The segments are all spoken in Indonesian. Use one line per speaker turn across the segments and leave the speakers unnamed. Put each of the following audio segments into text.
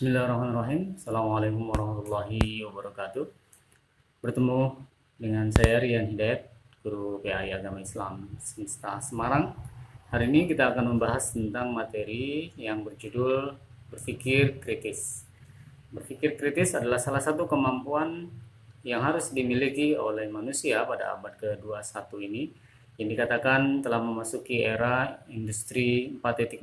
Bismillahirrahmanirrahim. Assalamualaikum warahmatullahi wabarakatuh. Bertemu dengan saya Rian Hidayat, Guru PAI Agama Islam Semesta Semarang. Hari ini kita akan membahas tentang materi yang berjudul berpikir kritis. Berpikir kritis adalah salah satu kemampuan yang harus dimiliki oleh manusia pada abad ke-21 ini, yang dikatakan telah memasuki era industri 4.0,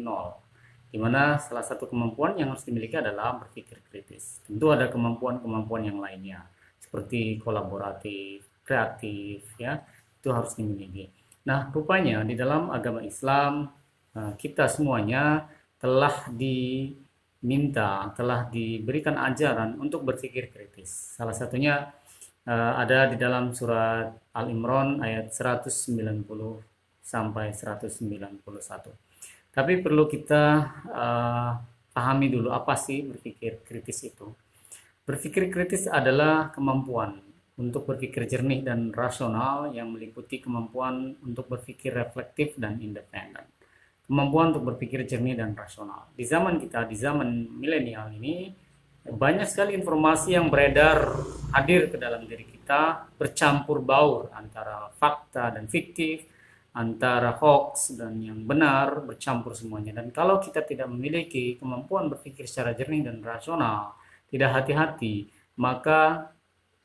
di mana salah satu kemampuan yang harus dimiliki adalah berpikir kritis. Tentu ada kemampuan-kemampuan yang lainnya, seperti kolaboratif, kreatif, ya, itu harus dimiliki. Nah, rupanya di dalam agama Islam, kita semuanya telah diberikan ajaran untuk berpikir kritis. Salah satunya ada di dalam surat Al-Imran ayat 190 sampai 191. Tapi perlu kita pahami dulu apa sih berpikir kritis itu. Berpikir kritis adalah kemampuan untuk berpikir jernih dan rasional yang meliputi kemampuan untuk berpikir reflektif dan independen. Kemampuan untuk berpikir jernih dan rasional. Di zaman kita, di zaman milenial ini, banyak sekali informasi yang beredar hadir ke dalam diri kita, bercampur baur antara fakta dan fiktif, antara hoax dan yang benar, bercampur semuanya. Dan kalau kita tidak memiliki kemampuan berpikir secara jernih dan rasional, tidak hati-hati, maka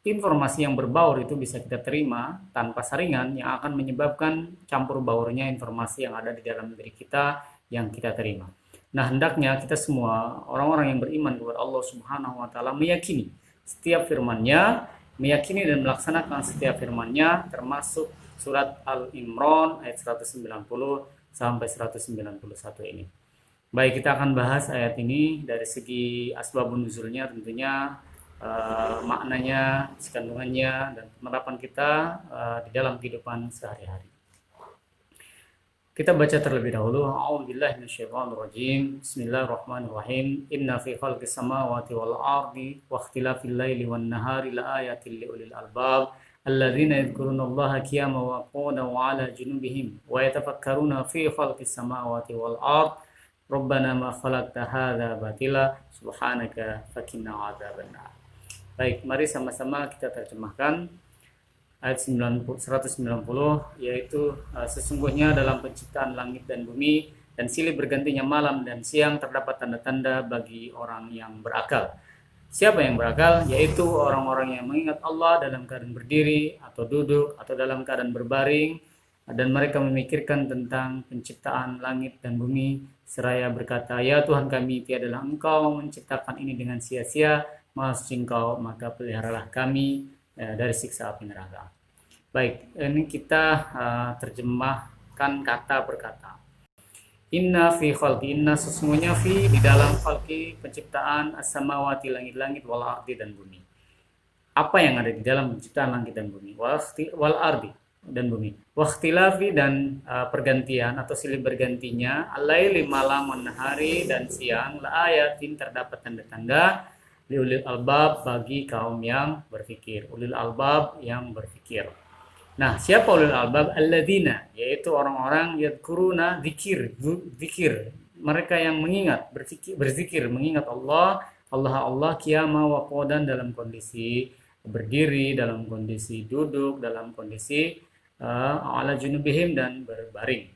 informasi yang berbaur itu bisa kita terima tanpa saringan, yang akan menyebabkan campur baurnya informasi yang ada di dalam diri kita yang kita terima. Nah, hendaknya kita semua orang-orang yang beriman kepada Allah Subhanahu wa taala meyakini setiap firman-Nya, meyakini dan melaksanakan setiap firman-Nya, termasuk surat Al-Imran ayat 190 sampai 191 ini. Baik, kita akan bahas ayat ini dari segi asbabun nuzulnya, tentunya maknanya, kandungannya, dan penerapan kita di dalam kehidupan sehari-hari. Kita baca terlebih dahulu. A'udzubillahi minasyaitonirrajim. Bismillahirrahmanirrahim. Inna fi khalqis samawati wal ardi wa ikhtilafil laili wan nahari laayatil liulil albab alladzina yadhkurunallaha qiyaman wa qu'udan wa 'ala junubihim wa yatafakkaruna fi khalqis samawati wal ard. Rabbana ma khalaqta hadza batila subhanaka faqina 'adzabannar. Baik, mari sama-sama kita terjemahkan ayat 190, yaitu sesungguhnya dalam penciptaan langit dan bumi dan silih bergantinya malam dan siang terdapat tanda-tanda bagi orang yang berakal. Siapa yang berakal? Yaitu orang-orang yang mengingat Allah dalam keadaan berdiri atau duduk atau dalam keadaan berbaring, dan mereka memikirkan tentang penciptaan langit dan bumi seraya berkata, ya Tuhan kami, tiadalah Engkau menciptakan ini dengan sia-sia, Maha suci Engkau, maka peliharalah kami dari siksa api neraka. Baik, ini kita terjemahkan kata per kata. Inna fi khalqi, inna sesungguhnya fi di dalam khalqi penciptaan as-samawati, langit-langit, wal ardi dan bumi. Apa yang ada di dalam penciptaan langit dan bumi? Wal ardi dan bumi. Wa ikhtilafi dan pergantian atau silih bergantinya al-laili malam, nahari dan siang, la ayatin terdapat tanda-tanda liulil albab bagi kaum yang berfikir. Ulil albab yang berfikir. Nah, siapa ulil albab? Alladzina, yaitu orang-orang yadkuruna zikir. Mereka yang mengingat, berzikir, mengingat Allah qiyama wa qu'udan, dalam kondisi berdiri, dalam kondisi duduk, dalam kondisi ala junubihim dan berbaring.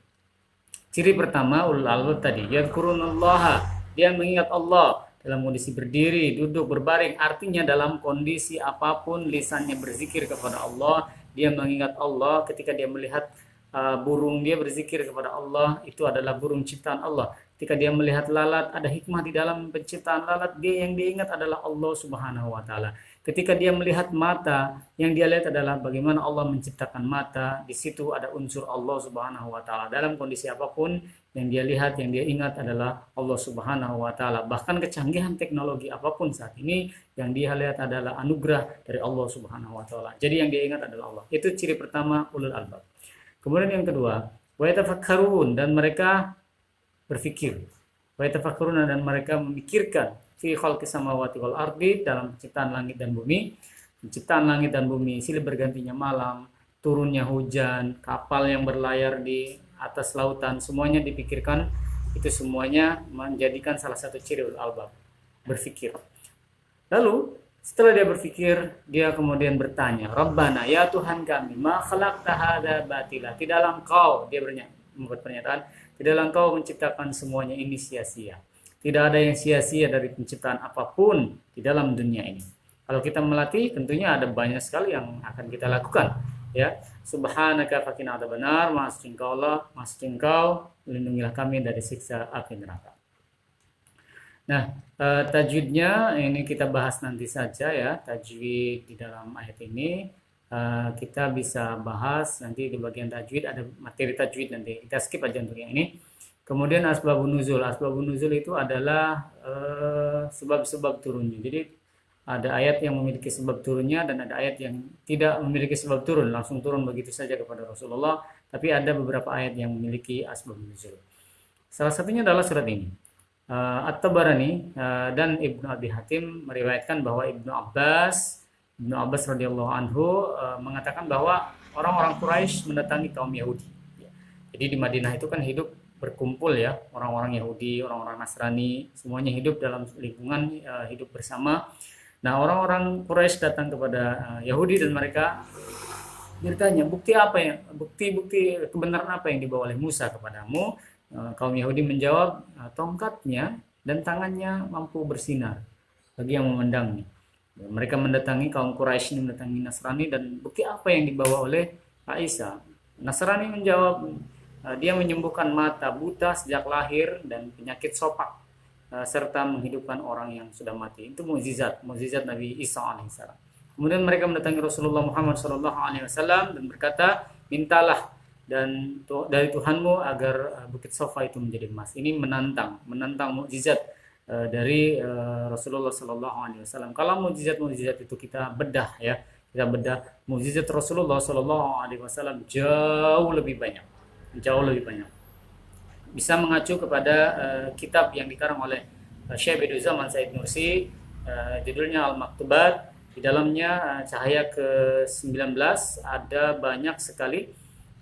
Ciri pertama ulul albab tadi, yadkurunallaha, dia mengingat Allah dalam kondisi berdiri, duduk, berbaring, artinya dalam kondisi apapun lisannya berzikir kepada Allah. Dia mengingat Allah ketika dia melihat burung, dia berzikir kepada Allah, itu adalah burung ciptaan Allah. Ketika dia melihat lalat, ada hikmah di dalam penciptaan lalat, dia yang diingat adalah Allah Subhanahu wa taala. Ketika dia melihat mata, yang dia lihat adalah bagaimana Allah menciptakan mata, di situ ada unsur Allah Subhanahu wa taala. Dalam kondisi apapun yang dia lihat, yang dia ingat adalah Allah Subhanahu wa taala. Bahkan kecanggihan teknologi apapun saat ini, yang dia lihat adalah anugerah dari Allah Subhanahu wa taala. Jadi yang dia ingat adalah Allah. Itu ciri pertama ulul albab. Kemudian yang kedua, wa yatafakkarun, dan mereka berfikir. Wa yatafakkaruna, dan mereka memikirkan fi khalqis samawati wal ardi, dalam penciptaan langit dan bumi. Penciptaan langit dan bumi, silih bergantinya malam, turunnya hujan, kapal yang berlayar di atas lautan, semuanya dipikirkan. Itu semuanya menjadikan salah satu ciri ulul albab. berpikir. Lalu setelah dia berpikir, dia kemudian bertanya, Rabbana, ya Tuhan kami, ma khalaqta hadza batila. Tidaklah engkau, dia membuat pernyataan, tidaklah engkau menciptakan semuanya ini sia-sia. Tidak ada yang sia-sia dari penciptaan apapun di dalam dunia ini. Kalau kita melatih, tentunya ada banyak sekali yang akan kita lakukan. Ya, Subhanaka fakina adzabannar, maha suci Engkau Allah, maha suci Engkau, lindungilah kami dari siksa api neraka. Nah, tajwidnya ini kita bahas nanti saja ya. Tajwid di dalam ayat ini kita bisa bahas nanti di bagian tajwid, ada materi tajwid nanti. Kita skip aja untuk yang ini. Kemudian asbabun nuzul. Asbabun nuzul itu adalah sebab-sebab turunnya. Jadi ada ayat yang memiliki sebab turunnya dan ada ayat yang tidak memiliki sebab turun, langsung turun begitu saja kepada Rasulullah. Tapi ada beberapa ayat yang memiliki asbabun nuzul. Salah satunya adalah surat ini. At-Tabarani dan Ibnu Abi Hatim meriwayatkan bahwa Ibnu Abbas radhiyallahu anhu mengatakan bahwa orang-orang Quraisy mendatangi kaum Yahudi. Jadi di Madinah itu kan hidup berkumpul ya, orang-orang Yahudi, orang-orang Nasrani, semuanya hidup dalam lingkungan hidup bersama. Nah, orang-orang Quraisy datang kepada Yahudi dan mereka bertanya, bukti kebenaran apa yang dibawa oleh Musa kepadamu? Kaum Yahudi menjawab, tongkatnya dan tangannya mampu bersinar bagi yang memandangnya. Mereka mendatangi kaum Quraisy, mendatangi Nasrani, dan bukti apa yang dibawa oleh Isa? Nasrani menjawab, dia menyembuhkan mata buta sejak lahir dan penyakit sopak, serta menghidupkan orang yang sudah mati. Itu mukjizat Nabi Isa alaihissalam. Kemudian mereka mendatangi Rasulullah Muhammad SAW dan berkata, mintalah dan dari Tuhanmu agar Bukit Safa itu menjadi emas. Ini menantang mukjizat dari Rasulullah SAW. Kalau mukjizat itu kita bedah ya, mukjizat Rasulullah SAW jauh lebih banyak. Bisa mengacu kepada kitab yang dikarang oleh Syekh Bediüzzaman Said Nursi, judulnya Al-Maktubat. Di dalamnya cahaya ke-19 ada banyak sekali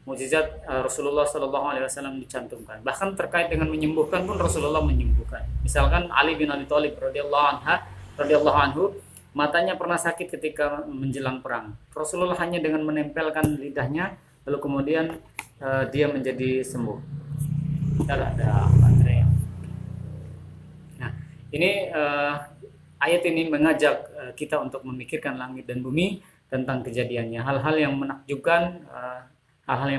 mukjizat Rasulullah SAW dicantumkan. Bahkan terkait dengan menyembuhkan pun Rasulullah menyembuhkan. Misalkan Ali bin Abi Thalib radhiyallahu anhu, matanya pernah sakit ketika menjelang perang. Rasulullah hanya dengan menempelkan lidahnya, lalu kemudian dia menjadi sembuh. Tidak ada baterai. Nah, ini ayat ini mengajak kita untuk memikirkan langit dan bumi tentang kejadiannya. Hal-hal yang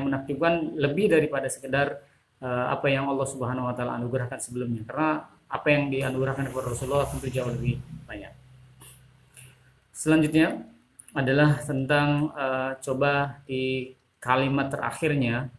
menakjubkan lebih daripada sekedar apa yang Allah Subhanahu wa taala anugerahkan sebelumnya, karena apa yang dianugerahkan kepada Rasulullah tentu jauh lebih banyak. Selanjutnya adalah tentang coba di kalimat terakhirnya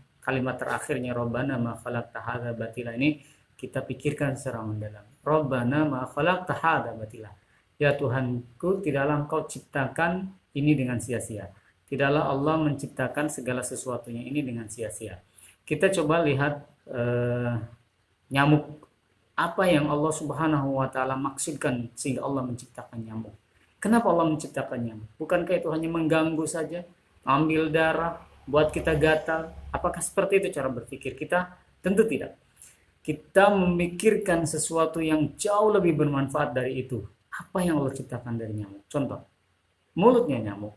Rabbana ma khalaqta hadza batila, ini kita pikirkan secara mendalam. Rabbana ma khalaqta hadza batila. Ya Tuhanku, tidaklah Engkau ciptakan ini dengan sia-sia. Tidaklah Allah menciptakan segala sesuatunya ini dengan sia-sia. Kita coba lihat nyamuk. Apa yang Allah Subhanahu wa taala maksudkan sehingga Allah menciptakan nyamuk? Kenapa Allah menciptakan nyamuk? Bukankah itu hanya mengganggu saja, ambil darah, buat kita gatal? Apakah seperti itu cara berpikir kita? Tentu tidak. Kita memikirkan sesuatu yang jauh lebih bermanfaat dari itu. Apa yang Allah ciptakan dari nyamuk? Contoh, mulutnya nyamuk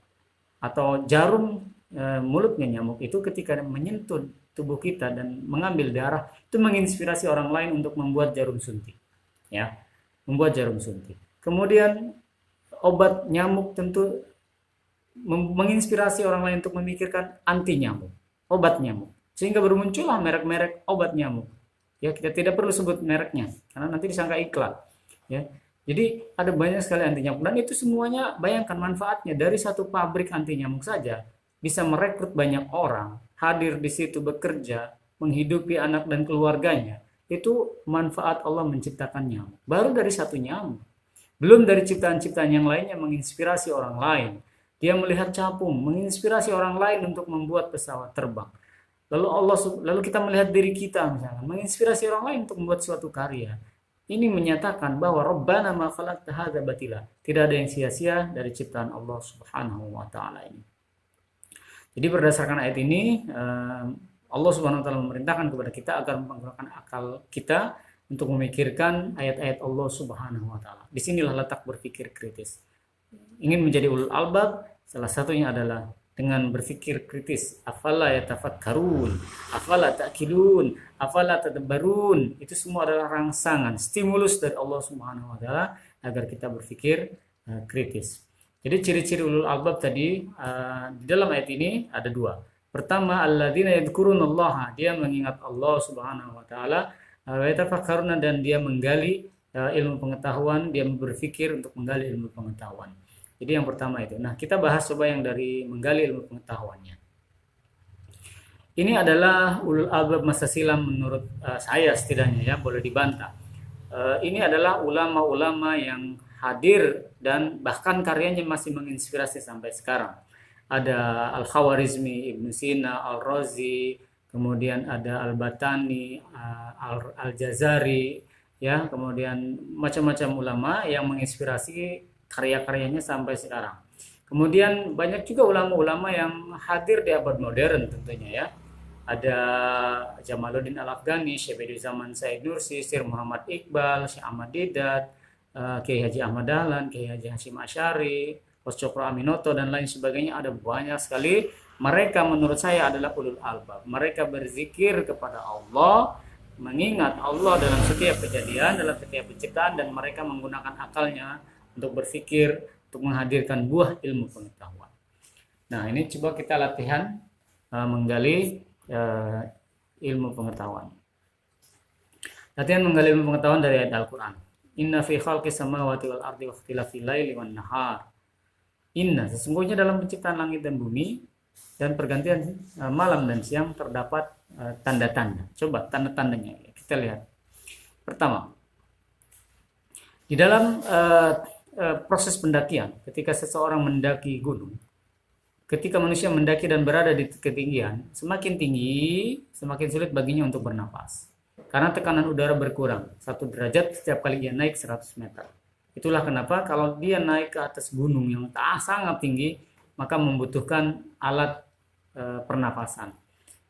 atau jarum mulutnya nyamuk itu ketika menyentuh tubuh kita dan mengambil darah, itu menginspirasi orang lain untuk membuat jarum suntik. Ya, membuat jarum suntik. Kemudian obat nyamuk tentu menginspirasi orang lain untuk memikirkan anti nyamuk, obat nyamuk. Sehingga bermuncullah merek-merek obat nyamuk. Ya, kita tidak perlu sebut mereknya karena nanti disangka iklan. Ya. Jadi ada banyak sekali anti nyamuk, dan itu semuanya bayangkan manfaatnya. Dari satu pabrik anti nyamuk saja bisa merekrut banyak orang, hadir di situ bekerja, menghidupi anak dan keluarganya. Itu manfaat Allah menciptakan nyamuk. Baru dari satu nyamuk. Belum dari ciptaan-ciptaan yang lainnya menginspirasi orang lain. Dia melihat capung, menginspirasi orang lain untuk membuat pesawat terbang. Lalu kita melihat diri kita misalnya, menginspirasi orang lain untuk membuat suatu karya. Ini menyatakan bahwa Rabbana ma khalaqta hadza batila. Tidak ada yang sia-sia dari ciptaan Allah Subhanahu wa taala ini. Jadi berdasarkan ayat ini Allah Subhanahu wa taala memerintahkan kepada kita agar menggunakan akal kita untuk memikirkan ayat-ayat Allah Subhanahu wa taala. Disinilah letak berpikir kritis. Ingin menjadi ulul albab, salah satunya adalah dengan berpikir kritis. Afala yatafakkarun, afala ta'qilun, afala tadabbarun. Itu semua adalah rangsangan, stimulus dari Allah Subhanahu wa taala agar kita berpikir kritis. Jadi ciri-ciri ulul albab tadi di dalam ayat ini ada dua. Pertama, alladzina yadhkurunallaha, dia mengingat Allah Subhanahu wa taala, wa yatafakkaruna, dan dia menggali ilmu pengetahuan, dia berpikir untuk menggali ilmu pengetahuan. Jadi yang pertama itu. Nah, kita bahas coba yang dari menggali ilmu pengetahuannya. Ini adalah ulul albab masa silam menurut saya setidaknya, ya, boleh dibantah. Ini adalah ulama-ulama yang hadir dan bahkan karyanya masih menginspirasi sampai sekarang. Ada Al-Khawarizmi, Ibnu Sina, Al-Razi, kemudian ada Al-Batani, Al-Jazari, ya, kemudian macam-macam ulama yang menginspirasi karya-karyanya sampai sekarang. Kemudian banyak juga ulama-ulama yang hadir di abad modern tentunya, ya. Ada Jamaluddin Al-Afghani, Syekh Bediüzzaman Said Nursi, Syekh Muhammad Iqbal, Syekh Ahmad Didat, Kiai Haji Ahmad Dahlan, Kiai Haji Hashim Asy'ari, Ghos Cokro Aminoto, dan lain sebagainya. Ada banyak sekali. Mereka menurut saya adalah ulul albab. Mereka berzikir kepada Allah, mengingat Allah dalam setiap kejadian, dalam setiap penciptaan, dan mereka menggunakan akalnya untuk berpikir, untuk menghadirkan buah ilmu pengetahuan. Nah, ini coba kita latihan menggali ilmu pengetahuan. Latihan menggali ilmu pengetahuan dari ayat Al-Quran. Inna fi khalqis samawati wal ardi wa ikhtilafil laili wan nahar. Inna, sesungguhnya dalam penciptaan langit dan bumi dan pergantian malam dan siang terdapat tanda-tanda. Coba tanda-tandanya kita lihat. Pertama, di dalam proses pendakian, ketika seseorang mendaki gunung, ketika manusia mendaki dan berada di ketinggian, semakin tinggi, semakin sulit baginya untuk bernapas. Karena tekanan udara berkurang, 1 derajat setiap kali dia naik 100 meter. Itulah kenapa kalau dia naik ke atas gunung yang sangat tinggi, maka membutuhkan alat pernapasan.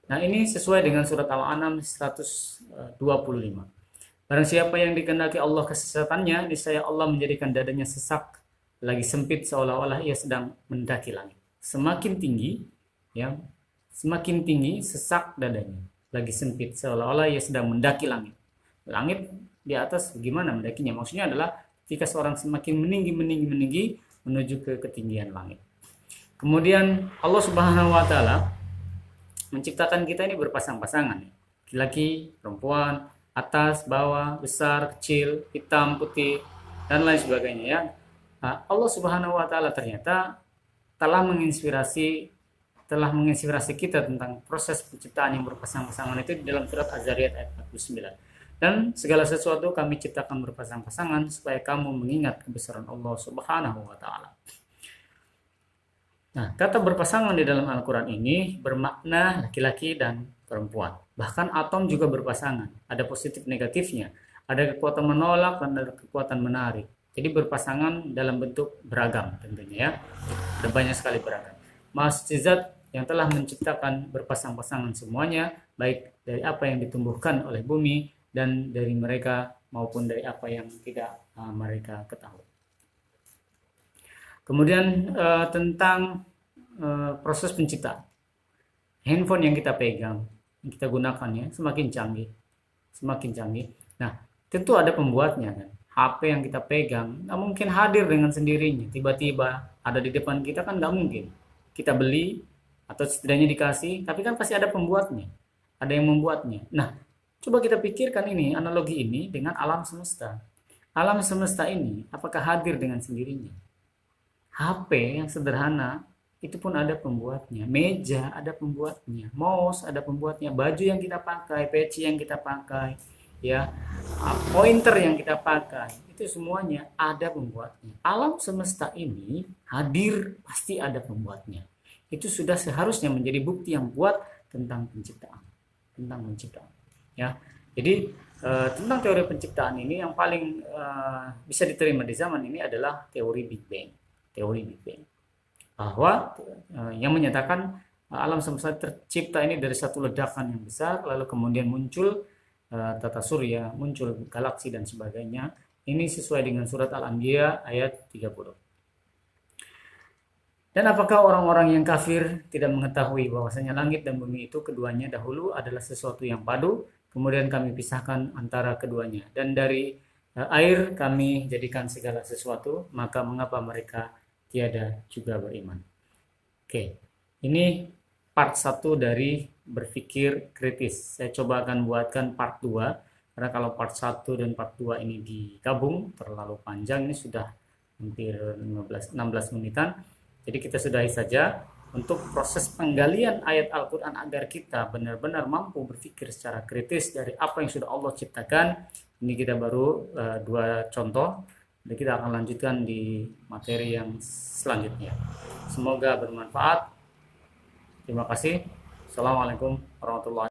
Nah, ini sesuai dengan surat Al-An'am 125. Barang siapa yang dikehendaki Allah kesesatannya, niscaya Allah menjadikan dadanya sesak, lagi sempit seolah-olah ia sedang mendaki langit. Semakin tinggi, ya, semakin tinggi sesak dadanya, lagi sempit seolah-olah ia sedang mendaki langit. Langit di atas bagaimana mendakinya? Maksudnya adalah ketika seorang semakin meninggi menuju ke ketinggian langit. Kemudian Allah Subhanahu wa taala menciptakan kita ini berpasang-pasangan, laki-laki, perempuan, atas, bawah, besar, kecil, hitam, putih, dan lain sebagainya, ya. Nah, Allah Subhanahu wa taala ternyata telah menginspirasi kita tentang proses penciptaan yang berpasang-pasangan itu di dalam surat Az-Zariyat ayat 49. Dan segala sesuatu kami ciptakan berpasang-pasangan supaya kamu mengingat kebesaran Allah Subhanahu wa taala. Nah, kata berpasangan di dalam Al-Quran ini bermakna laki-laki dan perempuan. Bahkan atom juga berpasangan. Ada positif negatifnya. Ada kekuatan menolak dan ada kekuatan menarik. Jadi berpasangan dalam bentuk beragam tentunya, ya. Ada banyak sekali beragam. Zat yang telah menciptakan berpasang-pasangan semuanya, baik dari apa yang ditumbuhkan oleh bumi dan dari mereka maupun dari apa yang tidak mereka ketahui. Kemudian tentang proses penciptaan. Handphone yang kita pegang, yang kita gunakan, ya, semakin canggih. Nah, tentu ada pembuatnya, kan. HP yang kita pegang nggak mungkin hadir dengan sendirinya, tiba-tiba ada di depan kita, kan nggak mungkin. Kita beli atau setidaknya dikasih, tapi kan pasti ada pembuatnya, ada yang membuatnya. Nah, coba kita pikirkan ini, analogi ini dengan alam semesta. Alam semesta ini apakah hadir dengan sendirinya? HP yang sederhana itu pun ada pembuatnya, meja ada pembuatnya, mouse ada pembuatnya, baju yang kita pakai, peci yang kita pakai, ya, pointer yang kita pakai, itu semuanya ada pembuatnya. Alam semesta ini hadir pasti ada pembuatnya. Itu sudah seharusnya menjadi bukti yang kuat tentang penciptaan, ya. Jadi tentang teori penciptaan ini yang paling bisa diterima di zaman ini adalah teori Big Bang, bahwa yang menyatakan alam semesta tercipta ini dari satu ledakan yang besar, lalu kemudian muncul tata surya, muncul galaksi dan sebagainya. Ini sesuai dengan surat Al-Anbiya ayat 30. Dan apakah orang-orang yang kafir tidak mengetahui bahwasanya langit dan bumi itu keduanya dahulu adalah sesuatu yang padu, kemudian kami pisahkan antara keduanya. Dan dari air kami jadikan segala sesuatu, maka mengapa mereka tiada juga beriman? Oke, ini part 1 dari berpikir kritis. Saya coba akan buatkan part 2, karena kalau part 1 dan part 2 ini digabung terlalu panjang, ini sudah hampir 16 menitan. Jadi kita sudahi saja untuk proses penggalian ayat Al-Quran agar kita benar-benar mampu berpikir secara kritis dari apa yang sudah Allah ciptakan. Ini kita baru 2 contoh, dan kita akan lanjutkan di materi yang selanjutnya. Semoga bermanfaat. Terima kasih. Assalamualaikum warahmatullahi wabarakatuh.